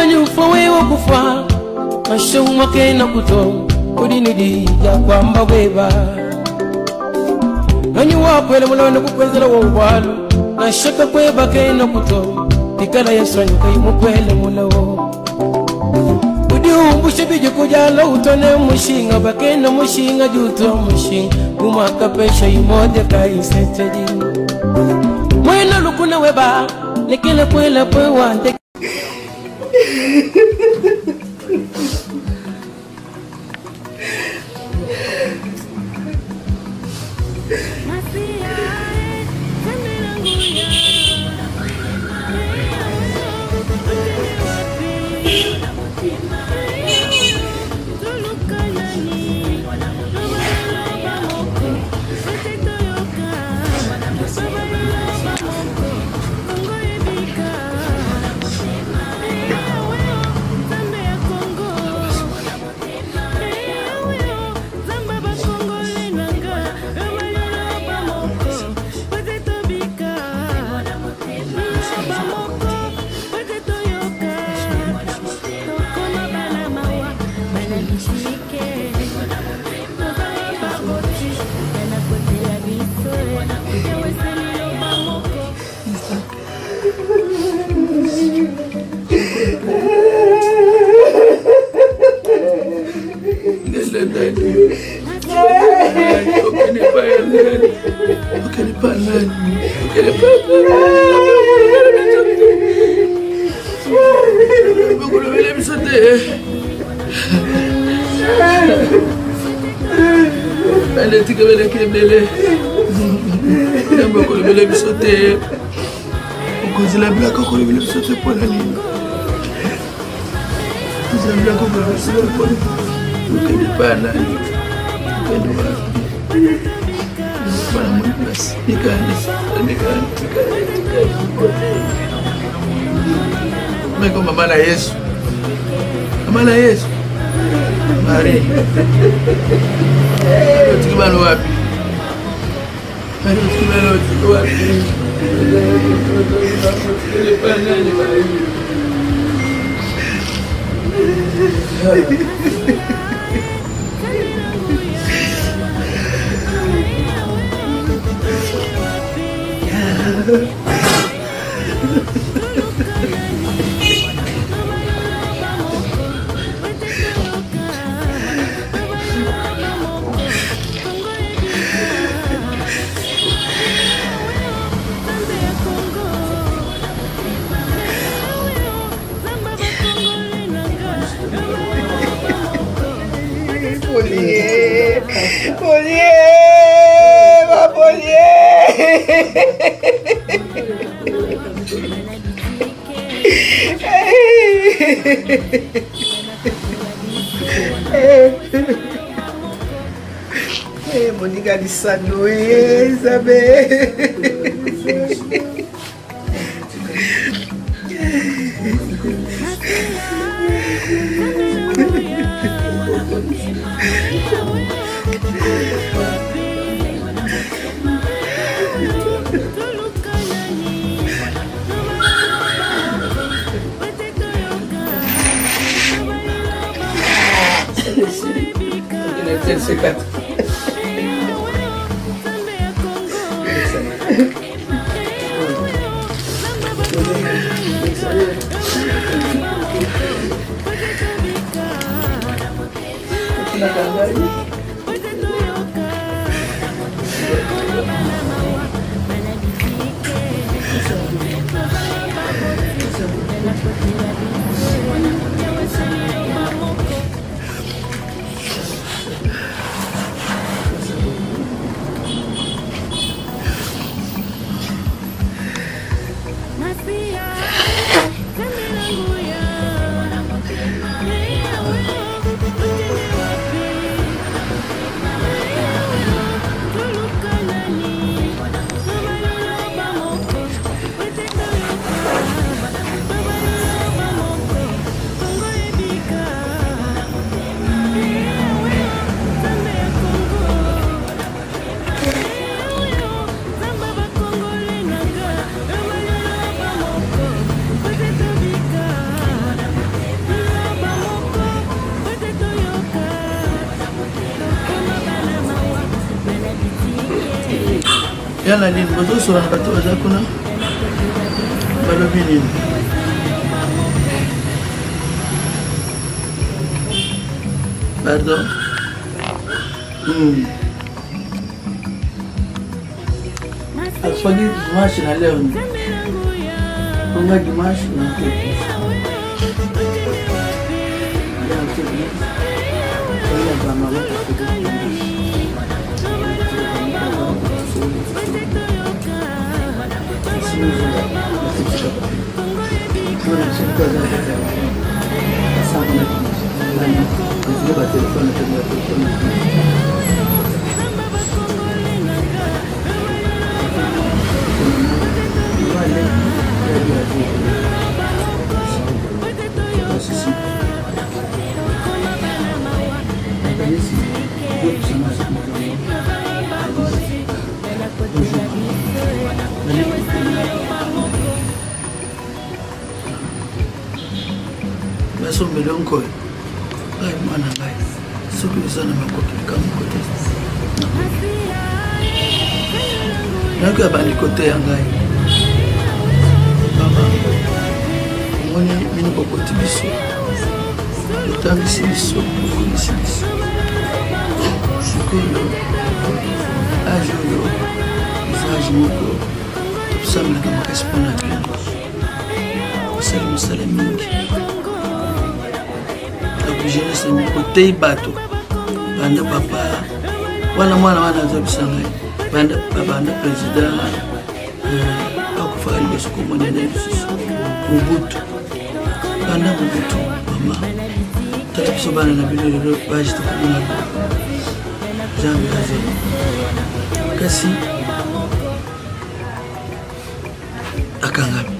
Mani ufawe wa kufa Masha umake na kuto Kudinidi ya kwamba weba Nani wakwele mulone kukwezela wa ubalo Na shaka kweba ke na kuto Tikala ya sonyo kai mukwele mulawo Udiumbushe biju kujala utone mushinga Bakena mushinga juto mushinga Umaka pesha imode kai seteji Mwena lukuna weba Lekele kwele pwe wante Mama na Yesu. Mama na Yesu. Mari. Tukibalo wapi? Mari tukibalo wapi? Monica di Sanoe, sabe? Yana nini bozosola na bato baza kuna balobi nini pardon akufaki dimanche na leo konga dimanche na basombele nkoyo ai mwana ngai soki eza na makoki likambo te nayoki abandiko te ya ngai mama omoni bino bokoti biso otangisi biso bokomisi biso sikoyo age oyo eza age moko tosamelaka makasi mpona bino osali mosala mingi jeunesse otei bato banda papa wana mwana wana aza bisa ngai banda président akufaka liboso komonene lisusu mobutu banda mobutu mama tata biso bana na bino lelo bage tokomona jambe aze kasi akangami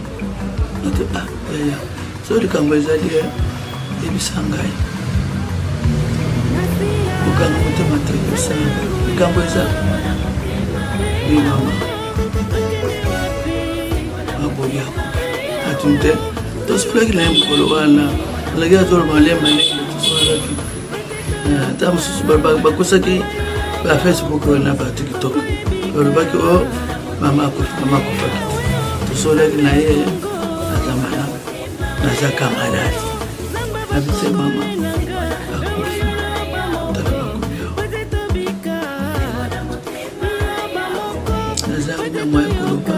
nato yaya so likambo ezali ebisa ngai okanga motema te ebisa likambo eza mama aboyi yako atuni te tosepelaki na ye mokolo wana alaki azoloba malema ndenge tosolaki ata mosusu bakosaki bafacebook na batiktok balobaki o mama akofaki tosolaki na ye aza malamu nazaka maladi nabise mama akufi tala bakomi yao nazaki na mwa ekoloba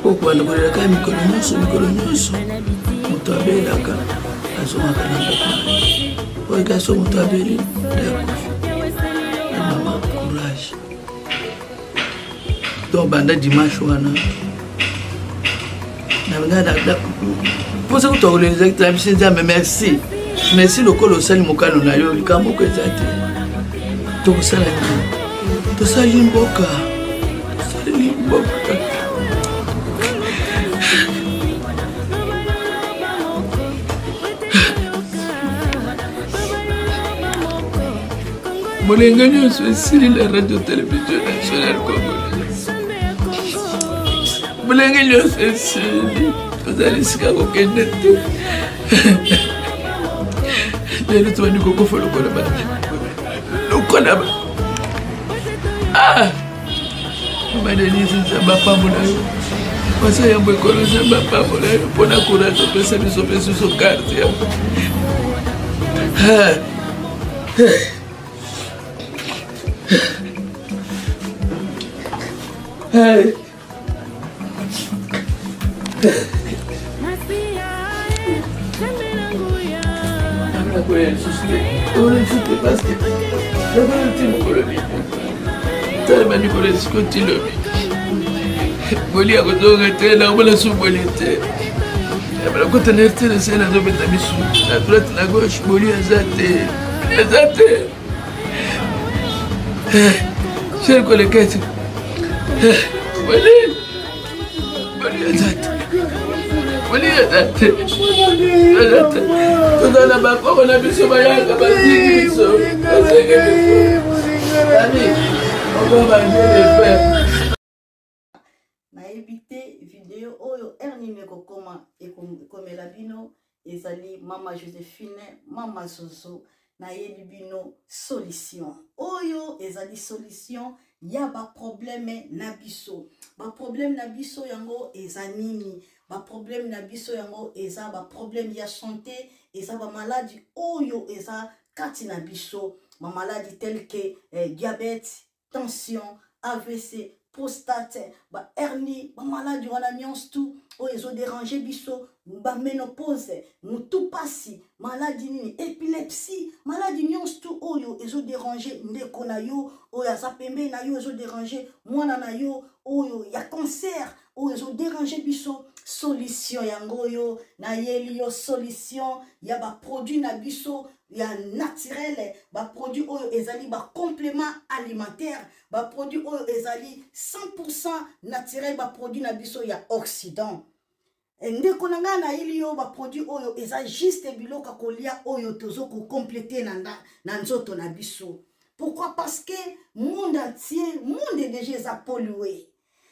po kobanda kolelaka mikolo nyonso moto abelaka azongaka na ndako oyeka so moto abeli nde akufi na mama courage donc banda dimanche wana nabengana posa kutokoleleza kitamisi nzambe merci lokolo osali mokano na yo likambo oko eza te tokosala nini tosali mboka molenge nyonso esili la radio télévision nationale congolaise molenge nyonso esili tozali sika kokende te lelo tobandi kokofa lokola badenisi nzambe apambola yo pasa yambo ekolo nzambe apambola yo mpona courage opesa biso mpe suso karte yango boli akozonga te nakomona subole te balakota na erte na se nazobeta misu na droite na gauche boli aza te cher kolekete boli aza te tozala bakoko na biso bayanga bazingi biso basenge biso nayebi te video oyo ernime kokoma ekomela bino ezali mama Joséphine mama Zozo nayebi bino solution oyo ezali solution ya ba problème na biso. Ba problème na biso yango eza nini? Ba problème na biso yango eza ba problème ya santé, eza ba maladie oyo eza kati na biso, ma maladie telle que diabète, tension, AVC, prostate, ba hernie, ba maladie wana nyonso tout o ezo déranger biso, ba ménopause, mutu pasi, maladie nini, épilepsie, maladie nyonso tout oyo ezo déranger ndeko na yo, oyo aza pembe na yo ezo déranger mwana na yo, oyo ya cancer, oyo ezo déranger biso. Solution yango yo na yeli yo solution ya ba produit na biso ya naturel, ba produit oyo ezali ba complément alimentaire, ba produit oyo ezali 100% naturel, ba produit na biso ya Occident. Ndeko nanga na yeli yo ba produit oyo eza juste biloka kolia oyo tozo ko compléter na nzoto na biso. Pourquoi? Parce que monde entier, monde déjà pollué.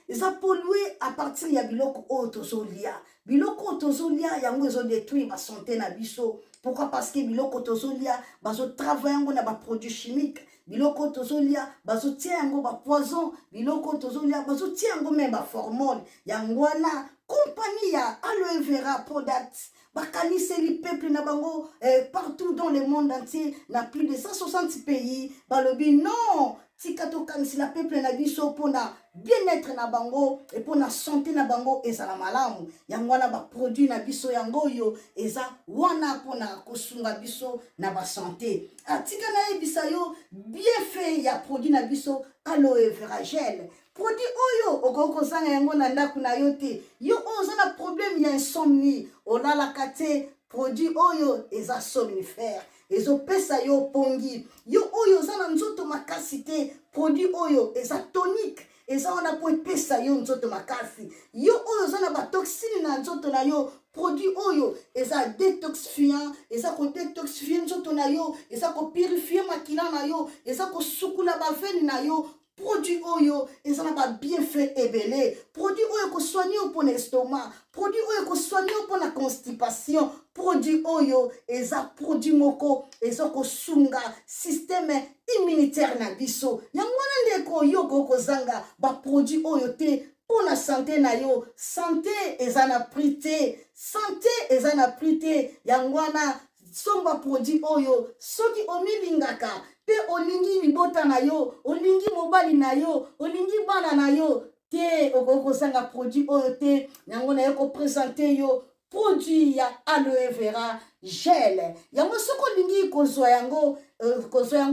Ils ont pollué à partir de biloko otozolia. Biloko otozolia yango ils ont détruit ma santé na biso. Pourquoi? Parce que biloko otozolia bazo travailler na ba produits chimiques. Biloko otozolia bazo tia yango ba poison. Biloko otozolia bazo tia yango même ba hormone. Yango na compagnie ya aloe vera products. Bakanise li peuple na bango partout dans le monde entier, na plus de 160 pays. Balobi non. Tikato kanisi la peuple na biso pona bien-être na bango et pona santé na bango eza la malamu. Yango wana ba produit na biso yango yo eza wana pona kosunga biso na ba santé. Atika na ebisa yo bien fait ya produit na biso aloe vera gel. Produit oyo okoko zanga yango na ndaku na yo te. Yo oza na problème ya insomnie. Olala kate produit oyo eza somnifère. Ezo pesa yo pongi. Yo oyo za na nzoto makasi te. Produit oyo eza tonique. Eza wana po pesa yo nzoto makasi. Yo oyo za na ba toxine na nzoto na yo. Produit oyo eza détoxifiant. Eza ko détoxifier nzoto na yo. Eza ko purifier makila na yo. Eza ko sukula ba veine na yo. Produit oyo eza na ba bienfait ebele. Produit oyo ko soigner pour l'estomac. Produit oyo ko soigner pour la constipation. Produit oyo eza produit moko eza ko sunga système immunitaire na biso. Yango ndeko yo ko zanga ba produit oyo te pour la santé na yo. Santé eza na prité. Santé eza na prité. Yango na somba produit oyo soki omilingaka pe olingi libota na yo, olingi mobali na yo, olingi bana na yo, te okoko sanga produit oyo te. Yango na yo ko présenter yo produit ya aloe vera gel. Yango soko lingi kozwa yango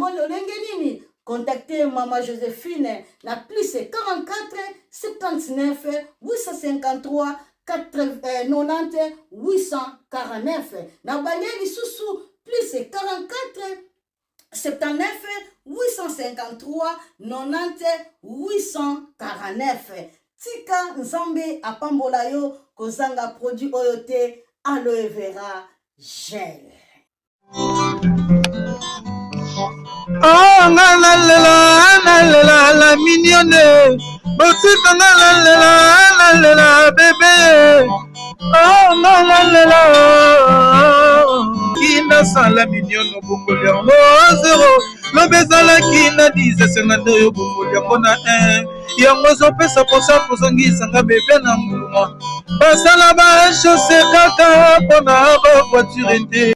lolenge nini? Contactez Maman Joséphine na plus 44 79 853 90 849. Na balieli susu plus 44 79 853 90 849. Tika nzambe apambola yo kozanga produit oyo te aloe vera gel. Oh la la mignonne. Botika la bébé. Oh la Kina sans la mignonne au Bongolia. Oh zéro. L'obésala kina 10 senado yo Bongolia. Mona 1. Yango zo pesa posa kozongisa nga bébé na muluma. Basala ba chaussée kaka pona ba voiture.